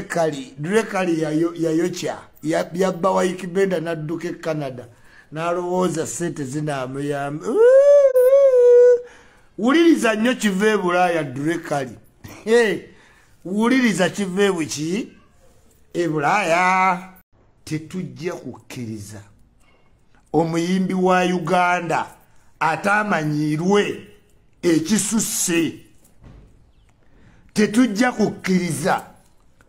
Cali ya Ykee Yabba wa Ykee Benda Naddukira Canada nalowooza sente zinamuyamba wuliriza nnyo kiva e Bulaaya Cali wuliriza kiva ebuki e Bulaaya tetujja kukkiriza omuyimbi wa Uganda atamanyirwe ekisusse tetujja kukkiriza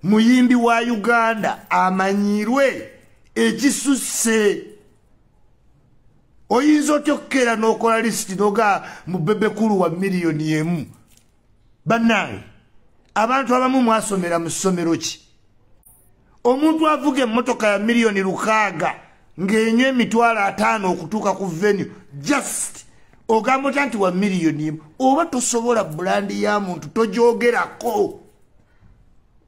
muyimbi wa Uganda amanyirwe ekisusse oyinza otyokera n'okola lisiti noga mu bebekulu wa miliyoni emu bannange abantu abamu mwasomera mu ssomero ki omuntu avuga emmotoka ya miliyoni 6 ng'enywa emitwalo 5 okutuuka ku venue just ogamba otya nti wa miliyoni emu oba tosobola bulandi ya muntu tojogerako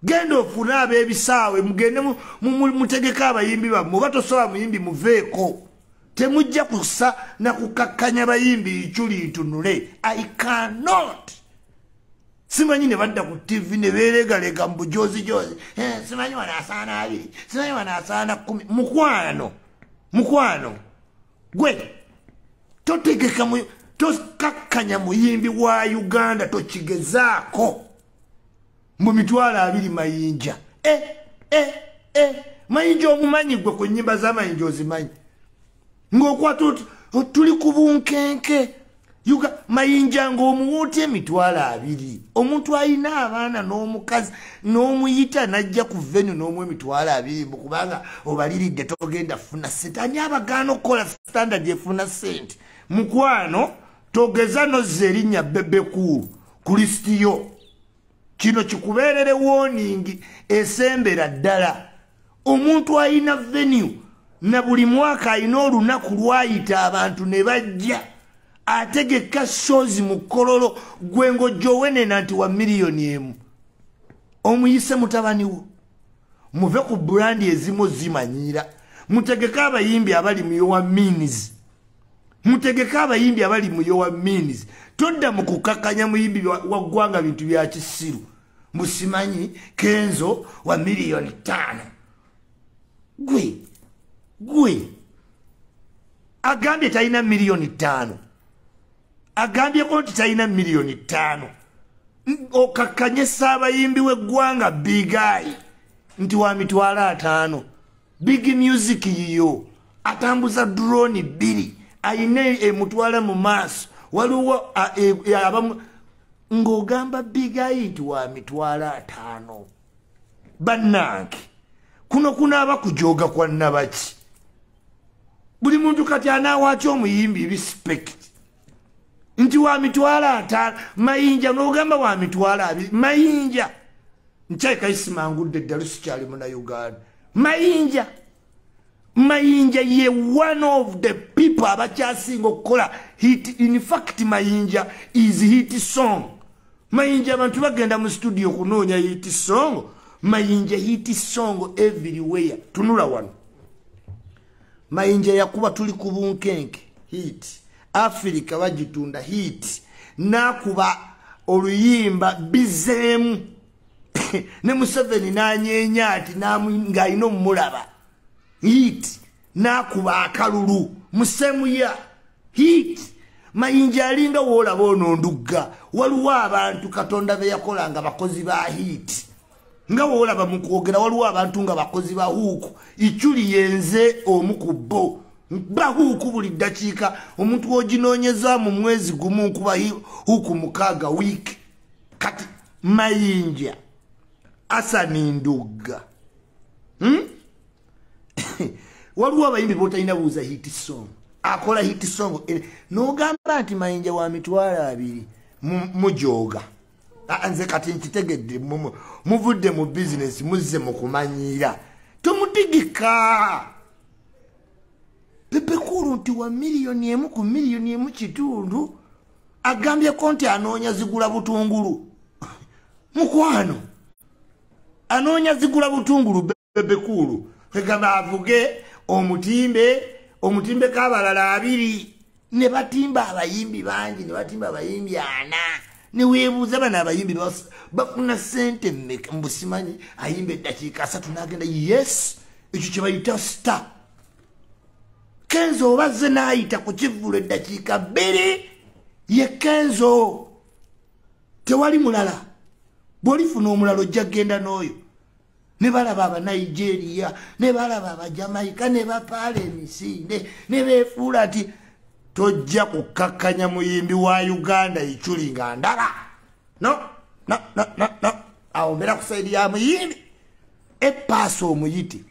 genda ofune ab'ebisaawe mugende mutegeka abayimbi bammwe oba tosobola muyimbi muveeko temujja kusa na kukakkanya bayimbi Ichuli ntunule I cannot simanyi ne badda ku TV ne beregalega mbujozi simanyi wanasaana 2 simanyi wanasaana 10 mukwano gwe totegeka tokakkanya muyimbi wa Uganda tokigezaako mu mitwalo 2 mayinja mayinja omumanyi gwe ku nnyimba z'amayinja ozimanyi ng'okwa tuli ku bunkenke mayinja ng'omuwuuta emitwalo 2 omuntu alina abaana n'omukazi n'omuyita n'ajja ku venue n'omu emitwalo 2 kubanga obaliridde togenda funa sente ani abagaana okukola standard efuna sente mukwano togeza nozza erinnya bebekulu ku lisiti yo kino kikubeerere warning esembera ddala omuntu alina venue na buli mwaka alina olunaku lwayita abantu ne bajja ategeka shows mu kololo gwengo jowenena nti wa miliyoni emu omuyise mutabaniwo muve ku brandi ezimu zimanyira mutegeka abayimbi abali mu yowa means mutegeka abayimbi abali mu yowa means todda mu kukakkanya muyimbi wa ggwanga bintu bya kisiru musimanyi Kenzo wa miliyoni 5 gwe agambye talina miliyoni 5 agambye ko talina miliyoni 5 okakkanyesa abayimbi w'eggwanga bigayi nti wa mitwalo 5 big music yiyo atambuza drone 2 ayina emutwala mu maaso waliwo abamu ng'ogamba bigayi nti wa mitwalo 5 bannange kuno kunaaba kujoga kwa nabaki buli muntu kati anawaaki omuyimbi respect nti wa mitwalo 5 mayinja n'ogamba wa mitwalo 2 mayinja nkyayika isimangudde eddalusi kyali muna Uganda mayinja ye one of the people abakyasinga okukola hit. In fact mayinja is hit song. Mayinja abantu bagenda mu studio kunoonya hit song. Mayinja hit song everywhere. Tunula wano mayinja yakuba tuli ku bunkenke hit Africa bagitunda hit nakuba oluyimba bizemu ne Museveni nanyenya ati nga ino mulaba hit nakuba akalulu musemu ya hit mayinja alinga wola bono ndugga waliwo abantu Katonda be yakolanga bakozi ba hit nga wola bamukwogera waliwo abantu nga bakozi ba huku Ichuli yenze omukubbo ba huku buli dakiika omuntu oginoonyeza mu mwezi gumu kuba huku mukaaga week kati mayinja asani ndugga waliwo abayimbi botalina buuza hit song akola hit song n'ogamba nti mayinja wa mitwalo 2 mujoga anze kati nkitegedde muvudde mu business muzze mu kumanyira tomutigika pepekulu nti wa miliyoni emu ku miliyoni emu kitundu agambye konti anoonya zigula butungulu mukwano anoonya zigula butungulu pepekulu egamba avuge omutimbe kabalala 2 ne batimba abayimbi bangi ne batimba abayimbi 4 Niwebuuza bana abayimbi bafuna sente mmeka mbusimanyi ayimba eddakiika 3 n'agenda yes ekyo kye bayita star. Kenzo obazze n'ayita ku kivvulu eddakiika 2 ye Kenzo tewali mulala. Bw'olifuna omulala ojja genda n'oyo. Ne balaba aba Nigeria, ne balaba aba Jamaica, ne bapaala emisinde, ne beefuula ati tojja kukakkanya muyimbi wa Uganda Ichuli nga ndaba. No. Awo mbera ku saidi ya muyimbi. Epaasi omuyiti.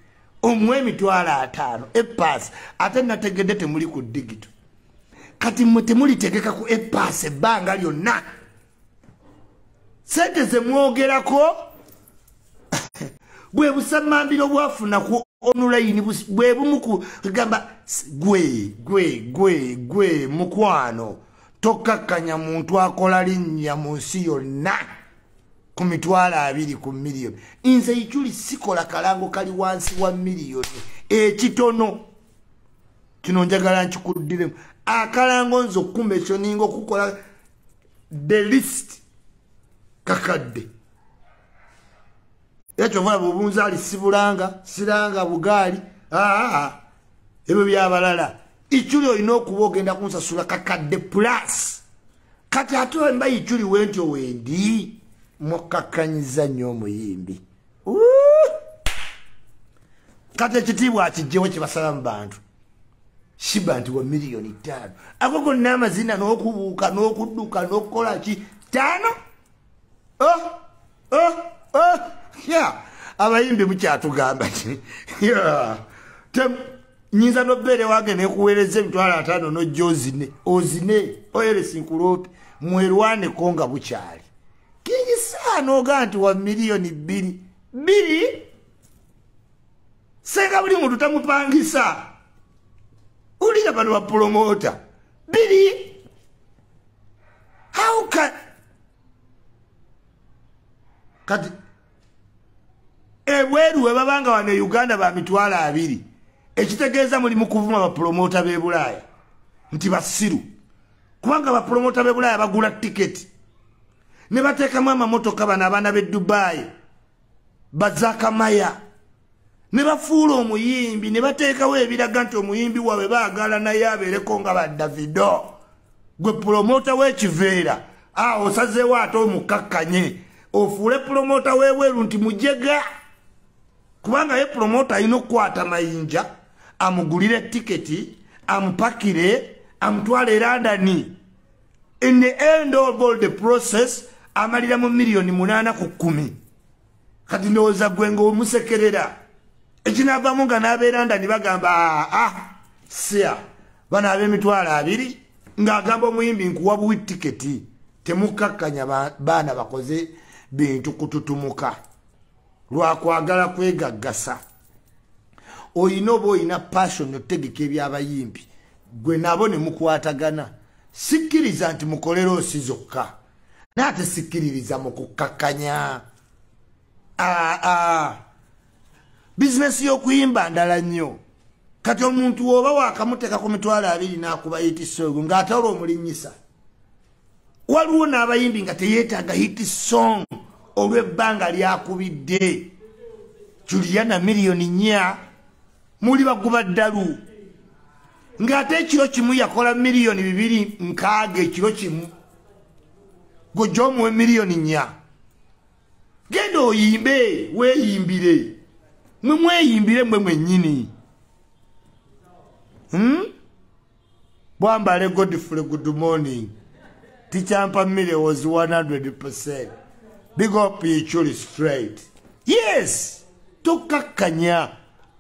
Omwe emitwalo 5. Epaasi. Ate nategedde temuli ku digito. Kati mwe temulitegeka ku epaasi ebbanga lyonna. Sente ze mwogerako bwe busamambiro bwafuna ku online bwe bumuku gamba gwe mukwano tokkakkanya muntu akola linnya mu nsi yonna ku mitwalo 2 ku miliyoni. Nze Ichuli sikola kalango kali wansi wa miliyoni ekitono kino njagala nkikuddiremu. Akalango nzo kumbe ekyo ningo kukola the list kakadde. Ekyo vula bubunzali sibulanga siranga bugali ebyo byabalala. Ichuli olina okuba ogenda kunsasula kakadde plus. Kati ate mba Ichuli wentyo wendi mukakkanyiza nnyo omuyimbi. Kati ekitiibwa akijjewo kibasala mu bantu shiba nti wa miliyoni 5 ako gonna amazina n'okubuuka n'okudduka n'okukola ki 5. Abayimbi mukyatugamba ti nyinza nobere wange nekuweereza emitwalo 5 nojja ozine oyere sinkulope mwerwaneko nga bukyali kinyisaana oga nti wa miliyoni 2 senga buli muntu tamupangisa ulira bano bapromota 2 how can kati ebweru webabanga wano Uganda ba mitwalo 2 ekitegeeza muli mu kuvuma bapromota b'e Bulaaya nti basiru kubanga bapromota b'e Bulaaya bagula tiketi ne bateekamu amamotoka bano abaana b'e Dubai bazakamaya ne bafuula omuyimbi ne bateekawo ebiraga nti omuyimbi waabwe baagala naye abeereko nga ba Davido. Gwe promota w'ekiveera osazeewo ate omukakkanye ofuule promota w'ebweru nti mujega kubanga ye promota alina okukwata mayinja amugulire tiketi amupakire amutwale London. In the end of all the process amalira mu miliyoni 8 ku 10. Kati ndowooza gwe ng'omusekerera ekinaavaamu nga n'abeera London bagamba sia bano ab'emitwalo 2 ng'agamba omuyimbi nkuwa buwi tiketi temukakkanya baana bakoze bintu kututumuka lwakwagala kwegaggasa. Oyina oba oyina passion otegeka ebyabayimbi gwe nabo ne mukwatagana. Sikkiriza nti mukolera osi zokka naate sikkiririza mu kukakkanya. Bizinesi y'okuyimba ndala nnyo. Kati omuntu oba wakamuteeka ku mitwalo 2 n'akuba hiti song ng'atawula omulinnyisa. Waliwo n'abayimbi nga teyeetaaga hiti song olw'ebbanga lyakubidde. Juliana miliyoni 4 muli baguba ddalu ng'ate ekiro kimu yakola miliyoni 2 ekiro kimu gojja omuwe miliyoni 4. Genda oyimbe weeyimbire mwe mweyimbire mwe mwennyini. Bwambale Godfrey good morning. Teacher Mpamile was 100%. Big up Ichuli straight. Yes! Tokakkanya.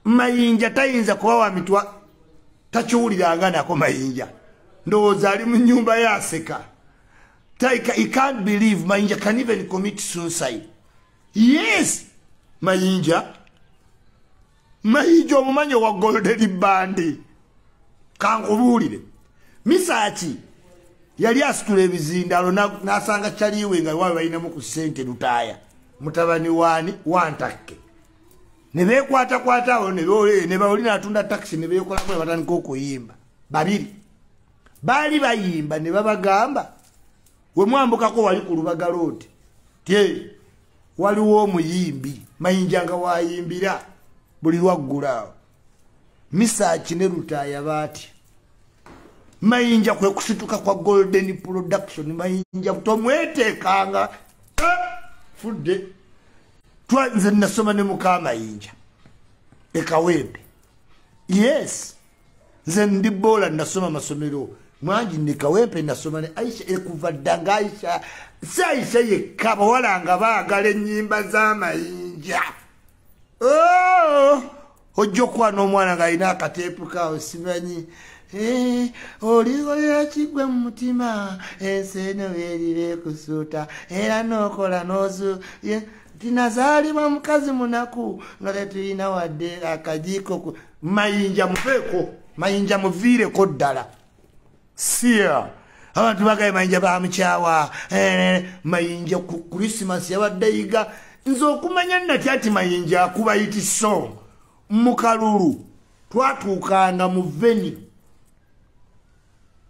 Mayinja tayinza kuba wa mitwa takiwuliranga nako mayinja. Ndowooza ali mu nnyumba yaseka. He can't believe Mayinja can even commit suicide. Yes! Mayinja omumanyi wa golden band. Kankubuulire. Misaki yali asitula ebizindalo n'asanga kyaliwe nga wawe balinamu ku ssente lutaaya. Mutabani waani wantakke. Ne beekwatakwata awo ne bawulira atunda taxi ne beekolamu ne batandika okuyimba. 2 baali bayimba ne babagamba we mwambukako wali ku Lubaga Road tie waliwo Omuyimbi mayinja nga wayimbira buli lwaggula Misaki ne Lutaya baati mayinja kwe kusituka kwa Golden Production mayinja tomwetekanga fudde twanze nasoma ne mukama mayinja ekawembe yes nze ndi bola nasoma masomero mwanji ne kawempe nasoma ne Aisha ekuva danga Aisha yekaba walanga baagala ennyimba z'amayinja ojjo kwa n'omwana nga alina akateepu kawo simanyi oliwo yakigwe mu mutima enseno weerire kusuuta era n'okola n'ozu tinazaalibwa mukazi munaku nga tetulina wadde akajiiko mayinja mufeeko mayinja muviireko ddala siya abantu bagaye mayinja bamukyawa mayinja ku Christmas yabadde yiga nze okumanya nati ati mayinja akuba iti song mu Kalulu twatuukanga mu venue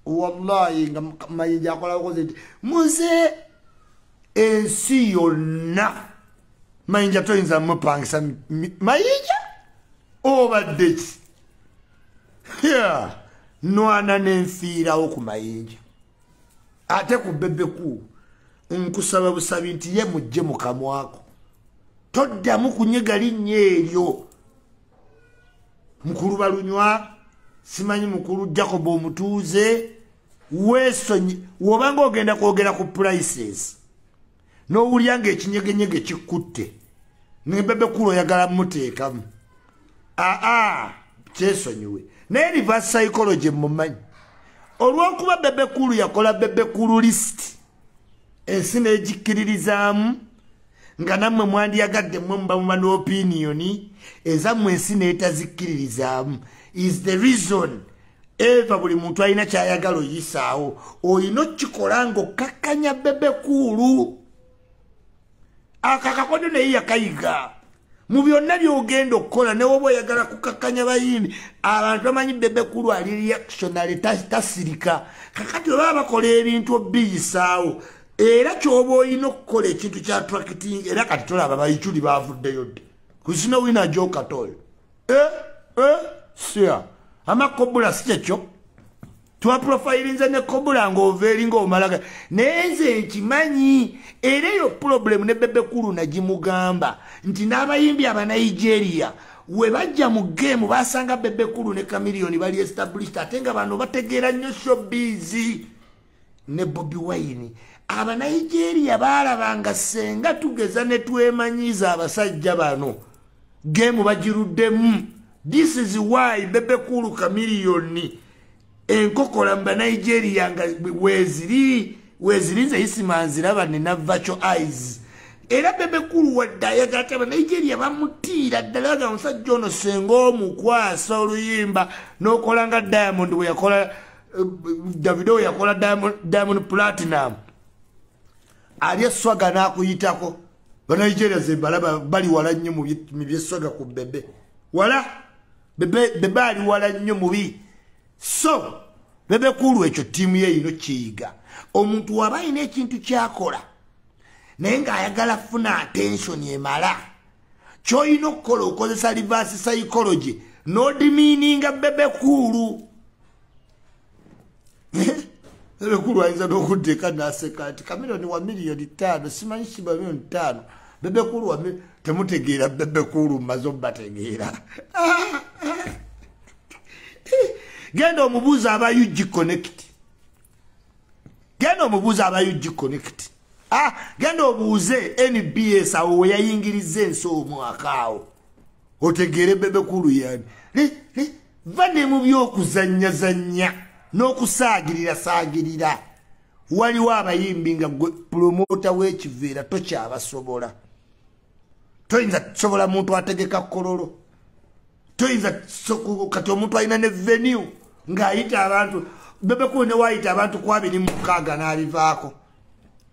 wallahi nga mayinja akola koze muze ensi yonna mayinja toyinza mupangisa mayinja obadde ki nwana n'enfiirawo ku mayinja ate ku bebeku nkusaba busabi nti ye mujje mu kamwako toddamu kunyiga linnya eryo mukulu balunywa simanyi mukulu Jacob omutuuze weesonyi wobanga ogenda kwogera ku prices n'owulya ng'ekinyegenyege kikutte nebebekulu oyagala muteekamu kyesonyiwe naye reverse psychology mumanyi olw'okuba bebekulu yakola bebekulu list ensi n'egikkiririzaamu nga nammwe mwandiyagadde mmwe muba n'opinioni ezammwe ensi n'etazikkiririzaamu is the reason eva buli muntu alina kyayagala oyisaawo oyina okikola ng'okkakkanya bebekulu akakakodo naye yakayiga mu byonna by'ogenda okukola ne woba oyagala kukakkanya bayimbi abantu bamanyi bebekulu ali reactionary tasirika kakati oba bakola ebintu obiyisaawo era kyoba olina okukola ekintu kya tracking era kati tolaba Ichuli bavuddeyo dde kusina wina gyokatoyo sia amakobula si kyekyo twaprofilinze ne kobula ng'oveeri ng'omalaga naye nze nkimanyi era eyo problemu ne bebekulu nagimugamba nti n'abayimbi Abanigeria we bajja mu geemu basanga bebekulu ne Chameleone bali established ate nga bano bategeera nnyo showbiz ne Bobi Wine Abanigeria baalabanga senga tugeza ne twemanyiza abasajja bano geemu bagiruddemu. This is why bebekulu Chameleone enkokola mba Nigeria nga wezirinze isimanziraba ne virtual eyes era bebekulu wadayagata ba Nigeria bamutiira ddala nga omusajja ono senga omukwasa oluyimba n'okola nga Diamond we yakola Davido yakola Diamond Platinum ali eswaga n'akuyitako ba Nigeria zebalaba bali wala nnyo mu byeswaga ku bebe wala bebe ali wala nnyo mubi. So bebekulu ekyo tiimu ye ino kiyiga omuntu waba alina ekintu kyakola naye ng'ayagala funa attention emala ky'olina okukola okozesa reverse psychology n'odimiininga bebekulu. Bebekulu ayinza n'okuddeeka n'aseka nti Chameleone wa miliyoni 5 simanyi kiba miliyoni 5 bebekulu temutegeera bebekulu mmaze obbategeera. Genda omubuuza aba Ykee Connect. Genda omubuuza aba Ykee Connect. Genda obuuze NBS awo we yayingiriza ensi omwaka awo. Otegeere bebekulu yani. Vane mu by'okuzannyazannya n'okusaagirira. Waliwo abayimbi nga promota w'ekiveera tokyabasobola. Toyinza kusobola muntu ategeka kololo. Toyinza kati omuntu alina ne venue ng'ayita abantu bebekulu ne waayita abantu ku 26 n'alivaako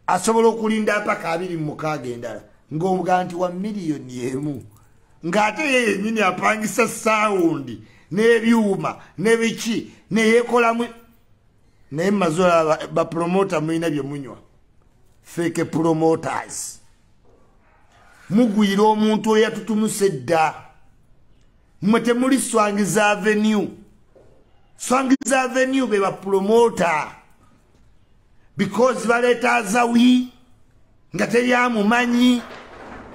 asobola okulinda mpaka 26 endala ng'omugaa nti wa miliyoni emu ng'ate ye yennyini apangisa saawundi n'ebyuma n'ebiki ne yeekolamu naye mazola bapromota mulina bye munywa fake promoters mugwira omuntu eyatutumuse dda mmwe temuli Swangiza Avenue. Swangiza Avenue be ba promoter because baleta Zawi nga teryamumanyi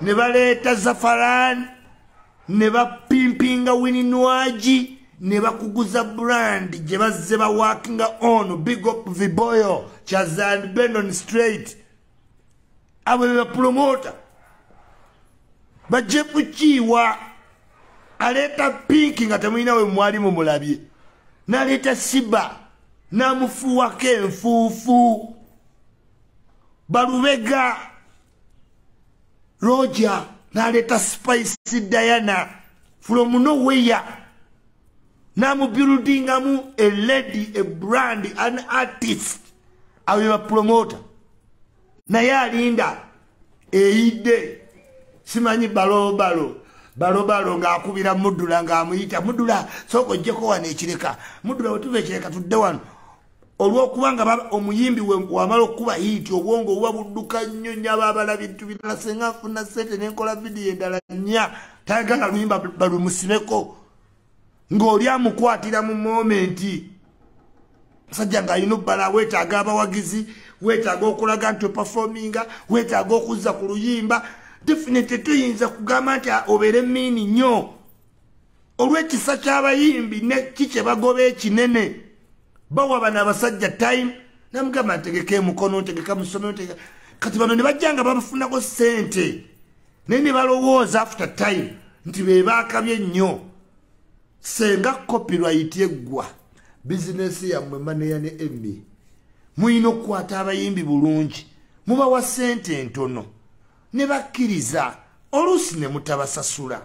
ne baleta Zafaran ne bapimpinga Wininwaji ne bakuguza brand gye bazze ba working on. Big up Viboyo Chazan Benon Straight abo be ba promoter bajje kuchiwa aleta pinki nga temulina we mwalimu mulabye naleta Siba namufuwako enfuufu Balubega Roger naleta Spice Diana from nowhere namubuilding amu a lady, a brand, an artist awe ba promoter naye alinda eide simanyi balobalo ng'akubira Mudula ng'amuyita Mudula soko ojjeko wano ekireka Mudula wetuva ekireka tudde wano olw'okubanga omuyimbi wamala okuba hiti obwongo obuba budduka nnyo nnyo abaabala bintu birala senga nfuna ssente nenkola vidiyo endala nnya tayagala luyimba balumusibeko ng'oli amukwatira mu momenti musajja ng'alina obbala weetaaga abawagizi weetaaga okulaga nti opafominga weetaaga okuzza ku luyimba definitely tuyinza kugamba nti obeere miini nnyo olw'ekisa ky'abayimbi ne kikye bagoba ekinene bawa bana abasajja time namugamba ntegeka emukono ntegeka musono kati bano ne bajjanga babafunako ssente naye ne balowooza after time nti be baakabye ennyo senga copyright eggwa bizinesi yammwe maneya ne embi muyina okukwata abayimbi bulungi mubawa ssente entono ne bakkiriza oluusi ne mutabasasula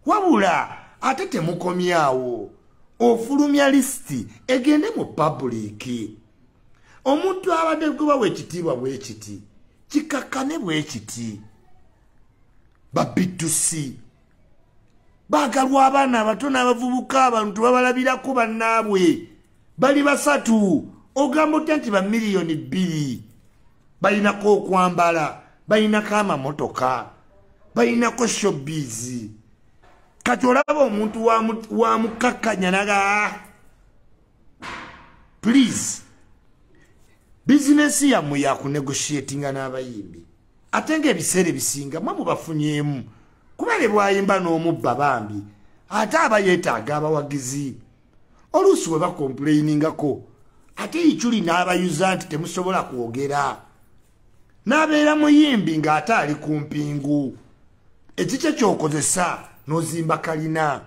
wabula ate temukomyawo ofulumya lisiti egende mu public omuntu abadde gubawa ekitiibwa bwekiti kikakkane bwekiti babitusi baagalwa abaana abato n'abavubuka abantu babalabirako bannaabwe bali basatu ogamba otya nti bamiliyoni 2 balinako okwambala balinako amamotoka balinako showbiz kati olaba omuntu wamukakkanya naga please bizinesi yammwe yakunegotiatinga n'abayimbi ate ng'ebiseera ebisinga mwe mubafunyemu kuba ne bwayimba n'omubba bambi ate aba yeetaaga abawagizi oluusi we bakomplainingako ate Ichuli n'abayuza nti temusobola kwogera n'abeera muyimbi ng'ate ali ku mpingu ekikye ky'okozesa n'ozimba kalina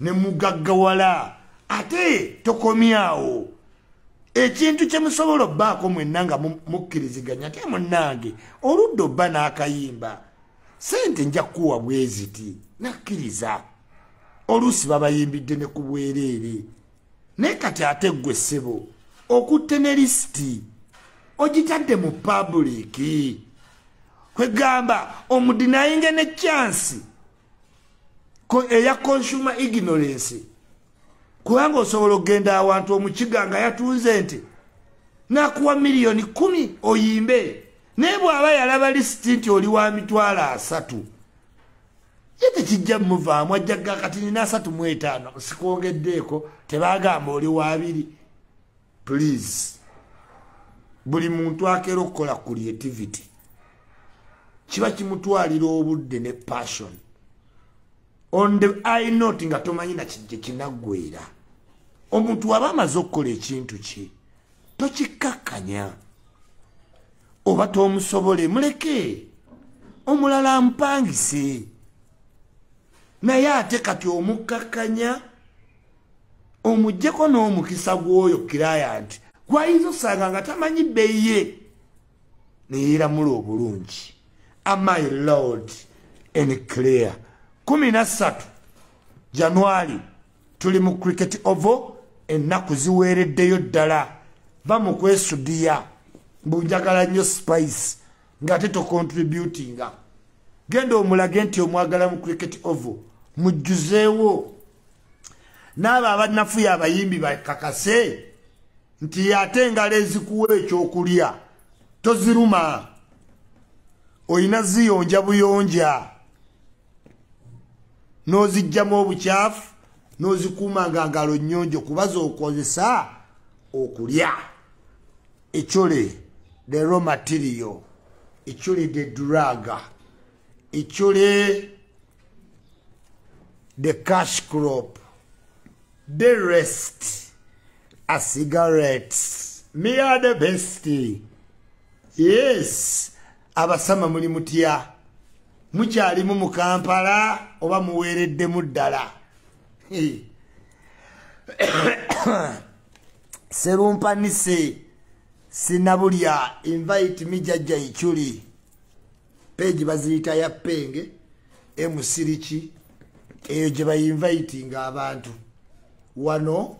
ne mugaggawala ate tokomyawo ekintu kye musobola obbaako mwenna nga mukkiriziganya ate munnange oludda obba n'akayimba sente nja kuwa bweziti nakkiriza oluusi babayimbidde ne ku bwereere naye kati ate ggwe ssebo okutte ne lisiti ogitadde mu public kwegamba omudinayinge ne chansi eya consumer ignorance kubanga osobola okgenda awantu omukiga nga yatunze nti nakuwa miliyoni 10 oyimbe naye bw'aba yalaba lisiti nti oli wa $3 ye tekijja muvaamu ajjaga kati nina 35 sikwongeddeeko tebagamba oli wa 2 please buli muntu akeera okukola creativity kiba kimutwalira obudde ne passion on the eye note nga tomanyi na kijje kinaggwera omuntu aba amaze okukola ekintu ki tokikakkanya oba tomusobole muleke omulala ampangise naye ate kati omukkakkanya omuggyeko n'omukisa gw'oyo client gwayinza osanga nga tamanyi bbeeyi ye neyeeramula obulungi. My Lord and clear 13 January tuli mu cricket ovo ennaku ziweereddeyo ddala va mu kwesudiya mbunjagala nnyo spice ng'ate tocontributinga genda omulage nti omwagala mu cricket ovo mujjuzeewo n'abo abannafuya abayimbi bakakase nti ate engalo ezikuwa ekyokulya toziruma oyina ziyonja buyonja nozijjamu obukyafu nozikuumanga ngalo nnyonjo kubaza okozesa okulya. Ichuli the raw material, Ichuli the drug, Ichuli the cash crop, the rest are cigarettes. Me are the best. Yes, abasama muli mutya mukyali mu Kampala oba muweredde muddala. Serumpanise sinabulya invite me Jajja Ichuli page baziyita ya penge emusirichi eyo gye bayinviting abantu wano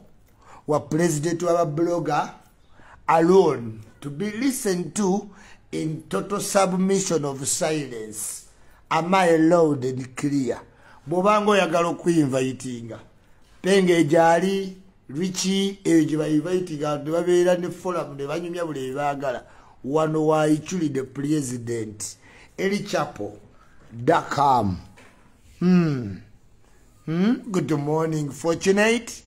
wa president wa blogger alone to be listened to in total submission of silence. Am I loud and clear? Bobango yagala okuyinvitinga penge ejali Ykee eyo gye bayinvitinga abantu babeera ne forum ne banyumya buli baagala wano wa Ichuli the president elichapo.com. Good morning, fortunate.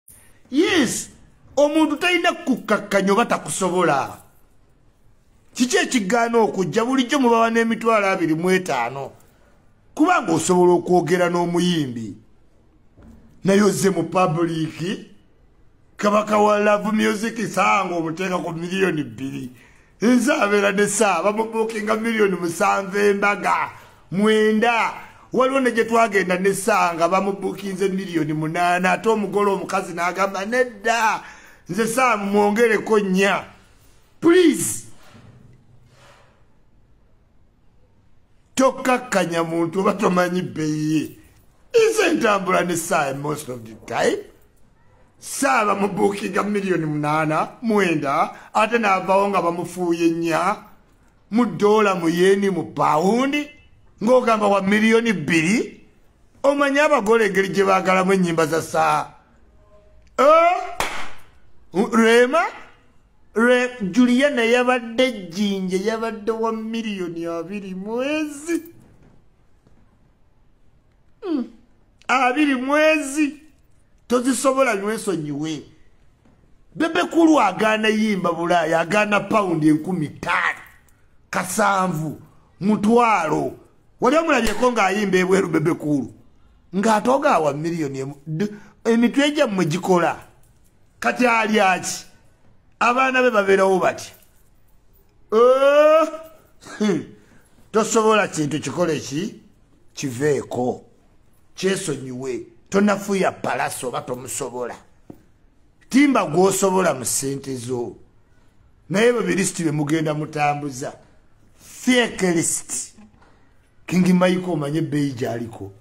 Yes, omuntu talina kukakkanya oba takusobola. Kiki ekigaana okujja bulijjo mubawa n'emitwalo 25 kubanga osobola okwogera n'omuyimbi naye ozze mu public kabaka wa love music sanga omuteeka ku miliyoni 2 nze abeera ne saa bamubuukinga miliyoni 7 embaga 9 waliwo ne gye twagenda ne saa nga bamubuukinze miliyoni 8 ate omugole omukazi n'agamba nedda nze saa mwongereko 4 please. Tokakkanya muntu oba tomanyi bbeeyi ye nze ntambula ne saa most of the time. Saa bamubuukinga miliyoni 8 9 ate n'avaawo nga bamufuuye 4 mu dola mu yeni mu paundi ng'ogamba wa miliyoni 2. Omanyi abagole engeri gye baagalamu ennyimba za saa. Juliana yabadde jinje yabadde wa miliyoni 2 mwezi 2 mwezi tozisobola nywesonyiwe. Bebe kulu agaana yimba Bulaaya agaana paundi 15 kasanvu mutwalo wali omulabyeko ng'ayimba ebweru bebe kulu ng'atooga wa miliyoni emitwe gyammwe gikola kati ali aki abaana be babeerawo bati. Tosobola kintu kikole ki kiveeko kyesonyiwe tonafuya palaso oba tomusobola timba gwosobola mu ssente zo naye bebirisiti be mugenda mutambuza fake list. Kingi Michael omanye ebbeeyi gy'aliko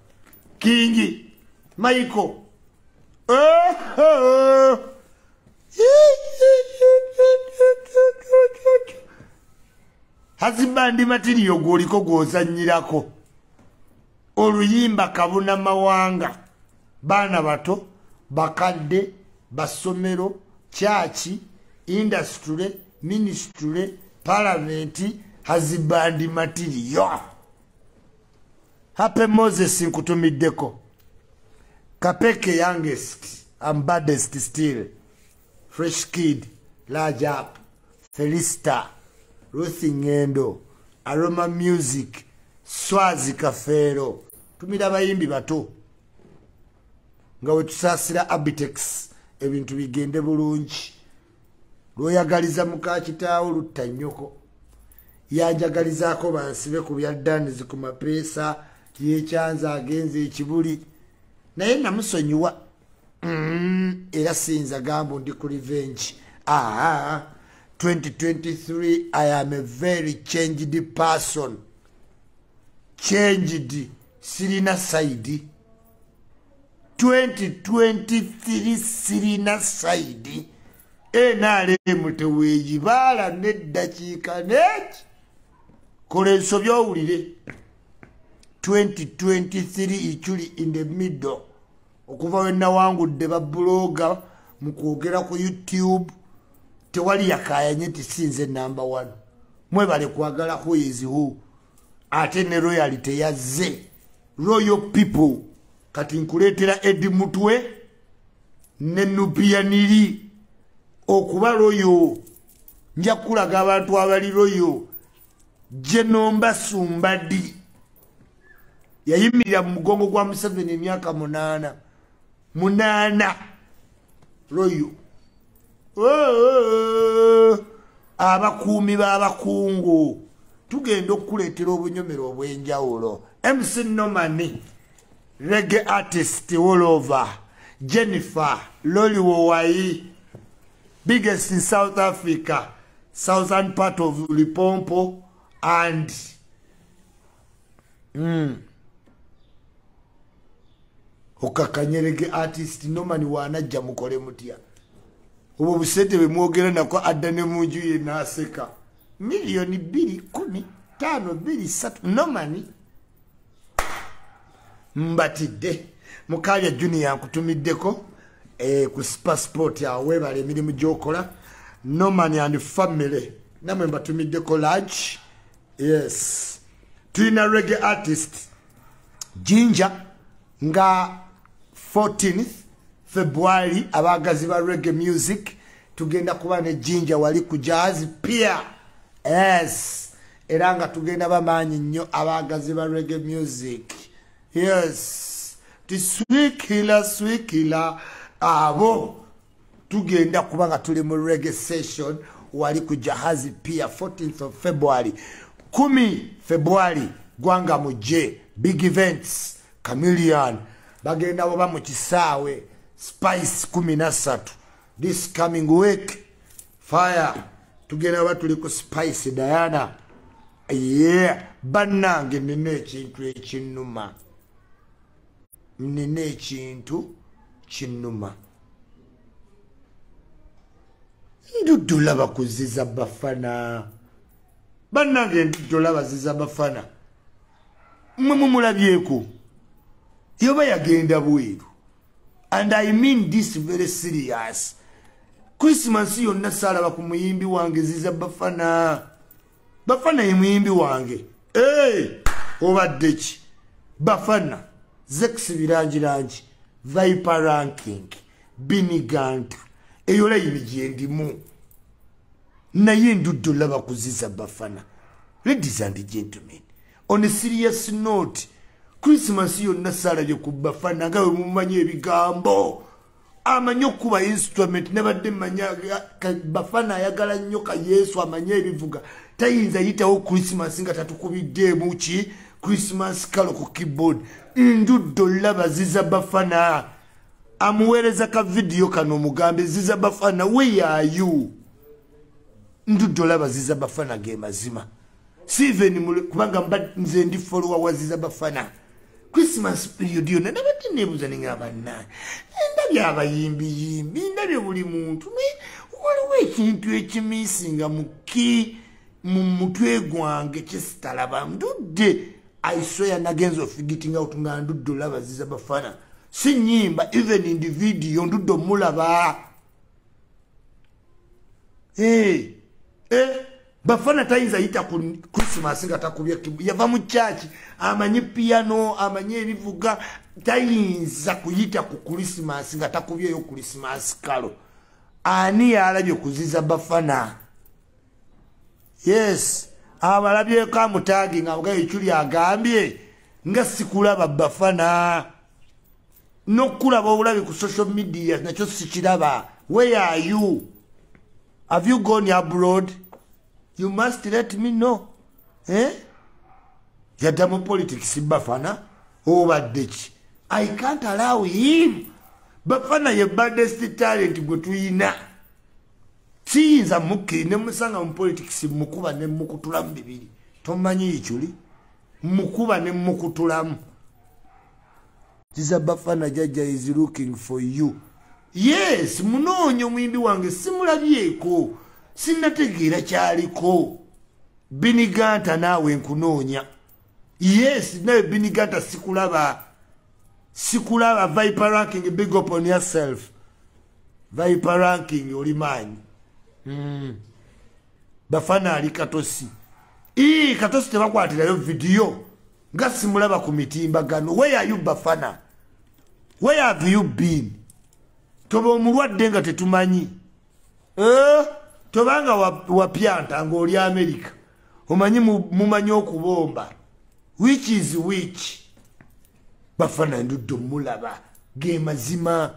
Kingi Michael hazibandi matiriyo gwoliko gwozannyirako oluyimba kabuna mawanga baana bato bakadde basomero chachi industry ministry parliament hazibandi matiriyo. Happy Moses nkutumiddeko Kapeke youngest and baddest still fresh kid large up Felista Ruthi Ngendo Aroma Music Swazi Kafero tumira bayimbi bato nga wetusaasira Abitex ebintu bigende bulungi. Lwoyagaliza muka kitaawo lutta nnyoko yanjagalizaako bansibe ku bya ddanizi ku mapeesa yekyanza agenze ekibuli naye namusonyiwa era sinza gambo ndi ku revenge. 2023 I am a very changed person. Changed sirina side. 2023 sirina side. Enale muteweji bala neddakiika neki kola ensobya owulire. 2023 Ichuli in the middle. Okuva wenna wangudde babloga mukwogera ku YouTube tewali yakayanye nti sinze number 1. Mwebale kwagala who is who. ate ne royalty yazze royal people kati nkuleetera Edi Mutwe ne Nubia Nili okuba royal nja kulaga abantu abali royal Jenomba Sumbadi yayimirira mu mugongo gwa Museveni emyaka 8 royal abakuumi b'abakungu tugenda okuleetera obunyomero obw'enjawulo MC Nomani reggae artist all over Jennifer Loliwowai biggest in South Africa southern part of Lipompo and okakanye reggae artist Nomani wanajja mukole mutya ubu busente bemwogera nako adda ne munju ye naseka milioni 2.15 Nomani mbatidde Mukalya Junior nkutumiddeko ku passport yawe bale emirimu gyokola Nomani and family namwe mbatumiddeko large yes tulina reggae artist Jinja nga 14th February abagazi ba reggae music tugenda kuba ne Jinja wali ku jazz pia yes eranga tugenda bamanyi nnyo abagazi ba reggae music yes ti sweet killer abo tugenda kuba nga tuli mu reggae session wali ku jahazi pia 14th of February 10 February gwanga muje big events Chameleon bagenda boba mu kisaawe Spice 13 this coming week fire tugenda batuli ku Spice Diana yeah banange nine ekintu ekinnuma nine ekintu kinnuma ndudula bakuziza bafana banange ndudula baziza bafana mumulabyeko yoba yagenda bweru and I mean this very serious Christmas yonna salaba ku muyimbi wange ziza bafana ye muyimbi wange obadde ki bafana Zex birangirangi Viper ranking biniganta eyo layini gyendimu naye ndudula bakuziza bafana ladies and gentlemen on a serious note Christmas yonna salabye ku bafana nga mumanyi ebigambo amanyi okuba instrument nebadde manya bafana ayagala nnyo ka Yesu amanyi ebivuga tayinza yitawo Christmas nga tatukubiddeemu ki Christmas kalo ku keyboard ndudula baziza bafana amuwereza ka video kano mugambe ziza bafana where are you ndudula baziza bafana ge mazima Steven kubanga nze ndi follower waziza bafana Christmas period yona nabadde nebuza ningaba nani ndabye abayimbi ndabye buli muntu waliwo ekintu ekimisinga mu mutwe gwange kyesitalaba ndudde I swear nagenza ofigiting out nga ndudula baziza bafana si nyimba even in the video nduddo mulaba bafana tayinza yita ku Christmas nga takubye yava mu church amanyi piano amanyi ebivuga tayinza kuyita ku Christmas nga takubye yo Christmas kalo ani alabye kuziza bafana yes abalabye ka mutagi nga bwa Ichuli agambye nga sikulaba bafana nokulaba obulabe ku social media nakyo sikiraba where are you have you gone abroad you must let me know yadda mu politics bafana obadde ki I can't allow him bafana ye baddest talent gwe tuyina tiyinza mukkiri ne musanga mu politics mukuba ne mukutulamu bibiri tomanyi Ichuli mukuba ne mukutulamu Ziza bafana Jajja is looking for you yes munonyo mwimbi wange simulabyeko sinategeera kyaliko biniganta nawe nkunoonya yes nawe biniganta sikulaba Viper ranking big up on yourself Viper ranking olimanyi bafana ali katosi katosi tebakwatirayo video nga simulaba ku mitimbagano. Where are you Bafana? Where have you been? Toba omulwadde nga tetumanyi. Tobanga wapyanta ng'oli America. Omanyi mumanyi okubomba. Which is which? Bafana nduddo mulaba. Ge mazima.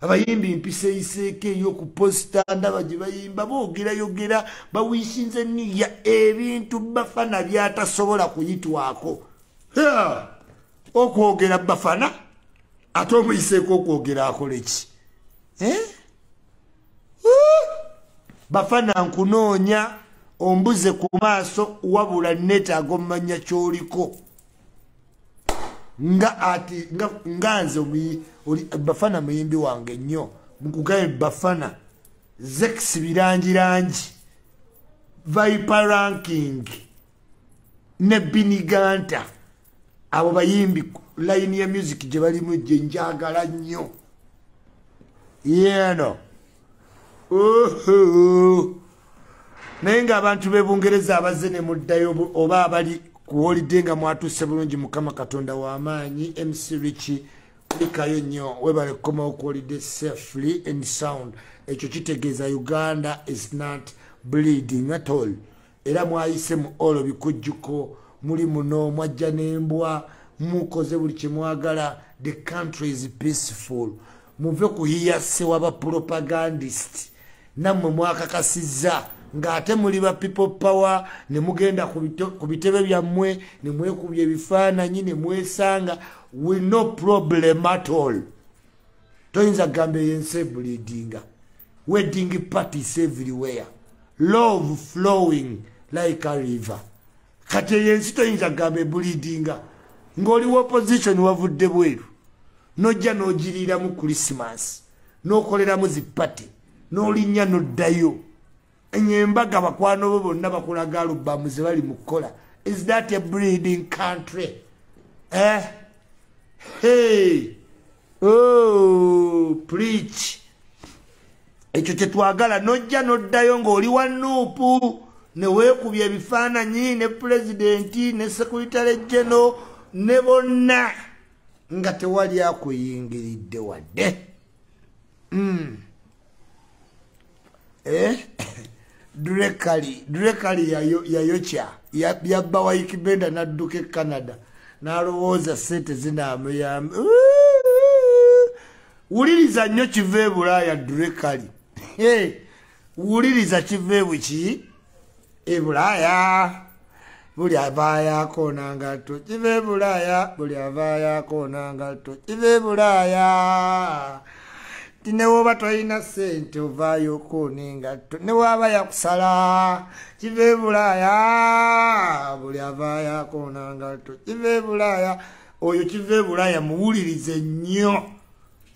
Abayimbi mpise iseke yo ku posta ndaba gye bayimba boogera bawishinze niya ebintu Bafana byatasobola kuyitwako. Okwogera Bafana ate omuyiseko okwogera akola ki? Bafana nkunoonya ombuze ku maaso wabula neetaaga omanya ky'oliko. Nga nze Bafana muyimbi wange nnyo. Nkugaye Bafana Zex birangirangi Viper Ranking ne Biniganta abo bayimbi line ya music gye balimu gye njagala nnyo. Yeno naye ng'abantu b'Ebungereza abazze ne muddayo oba abali ku holiday nga mwatuuse bulungi Mukama Katonda w'amaanyi. MC Richie likayo nnyo webale kukomawo ku holiday safely and sound. Ekyo kitegeeza Uganda is not bleeding at all. Era mwayise mu olo bikujjuko muli muno mwajja n'embwa mukoze buli kye mwagala. The country is peaceful. Muve kuhiyase waba propagandist nammwe mwakakasizza ng'ate muli ba people power ne mugenda ku bitebe byammwe ne mwekubya ebifaananyi ne mwesanga with no problem at all. Toyinza gamba yense bleedinga. Wedding parties everywhere. Love flowing like a river. Kati yensi toyinza gamba bleedinga. Ng'oli opposition wavudde bweru. Nojja n'ogirira mu Christmas. N'okolera mu zipati. N'olinnya n'oddayo. Enyembaga bakwano bo bonna bakulaga alubamu ze bali mu kukola. Is that a breeding country? Hey. Oh, preach. Ekyo kye twagala nojja n'oddayo ng'oli wa Nuupu ne weekubya ebifaananyi ne pulezidenti ne secretary general ne bonna nga tewali akuyingiridde wadde. Cali yayokya Yabba wa Ykee Benda n'adduka e Canada n'alowooza sente zinaamuyamba. Wuliriza nnyo kiva e Bulaaya Cali. Wuliriza kiva e buki e Bulaaya. Buli avaayo nangatto kiva e Bulaaya. Buli avaayo nangatto kiva e Bulaaya. Ne woba toyina sente ovaayo n'engatto ne waba yakusala kiva e Bulaaya. Buli avaayo nangatto kiva e Bulaaya. Oyo kiva e Bulaaya muwulirize nnyo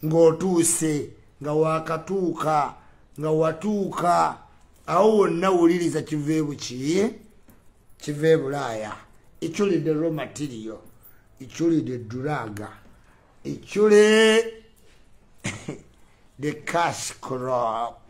ng'otuuse nga waakatuuka nga watuuka awo wonna wuliriza kiva e buki kiva e Bulaaya. Ichuli the raw material. Ichuli the drug. Ichuli the cash crop.